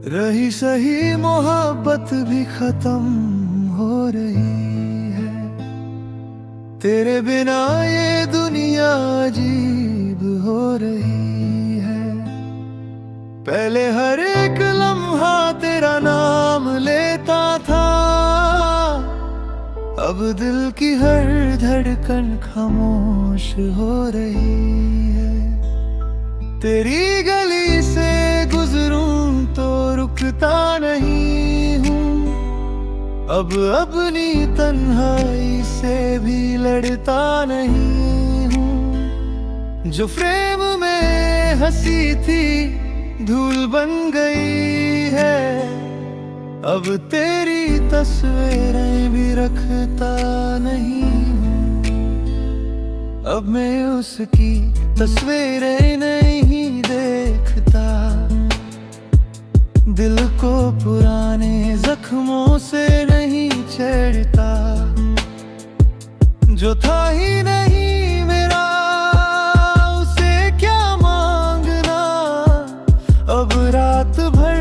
रही सही मोहब्बत भी खत्म हो रही है। तेरे बिना ये दुनिया अजीब हो रही है। पहले हर एक लम्हा तेरा नाम लेता था, अब दिल की हर धड़कन खामोश हो रही है। तेरी गली से गुजरूं तो रुकता नहीं हूँ, अब अपनी तन्हाई से भी लड़ता नहीं हूँ। जो फ्रेम में हंसी थी धूल बन गई है, अब तेरी तस्वीरें भी रखता नहीं हूँ। अब मैं उसकी तस्वीरें नहीं देखता, दिल को पुराने जख्मों से नहीं छेड़ता। जो था ही नहीं मेरा उसे क्या मांगना, अब रात भर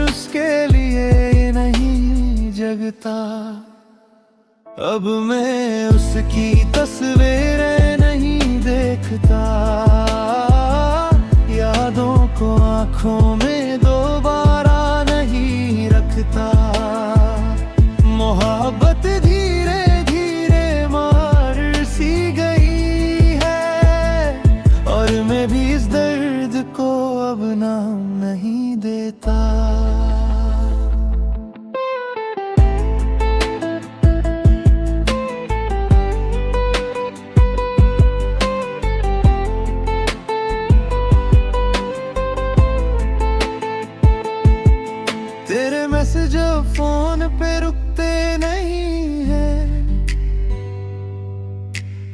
उसके लिए नहीं जगता। अब मैं उसकी तस्वीरें नहीं देखता, यादों को आँखों में दोबारा नहीं रखता। मोहब्बत धीरे धीरे मार सी गई है, और मैं भी इस दर्द को अब नाम नहीं देता। तेरे मैसेज फोन पे रुकते नहीं हैं,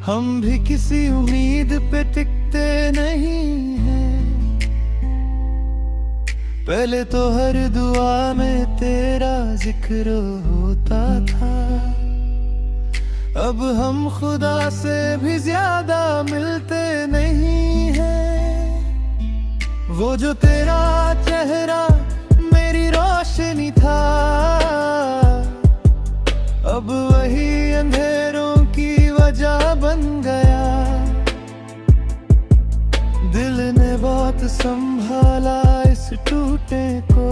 हम भी किसी उम्मीद पे टिकते नहीं हैं। पहले तो हर दुआ में तेरा जिक्र होता था, अब हम खुदा से भी ज्यादा मिलते नहीं हैं। वो जो तेरा चेहरा मेरी रोशनी था, अब वही अंधेरों की वजह बन गया। दिल ने बहुत संभाला इस टूटे को,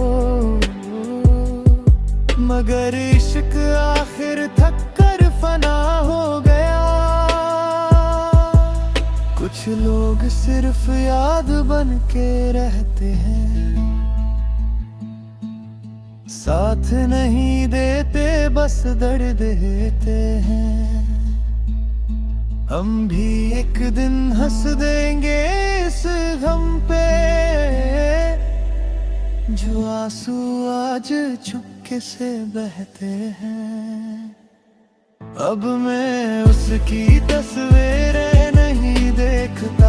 मगर इश्क आखिर थक कर फना हो गया। कुछ लोग सिर्फ याद बन के रहते हैं, साथ नहीं देते बस दर्द देते हैं। हम भी एक दिन हंस देंगे इस गम पे, जो आंसू आज चुपके से बहते हैं। अब मैं उसकी तस्वीरें नहीं देखता,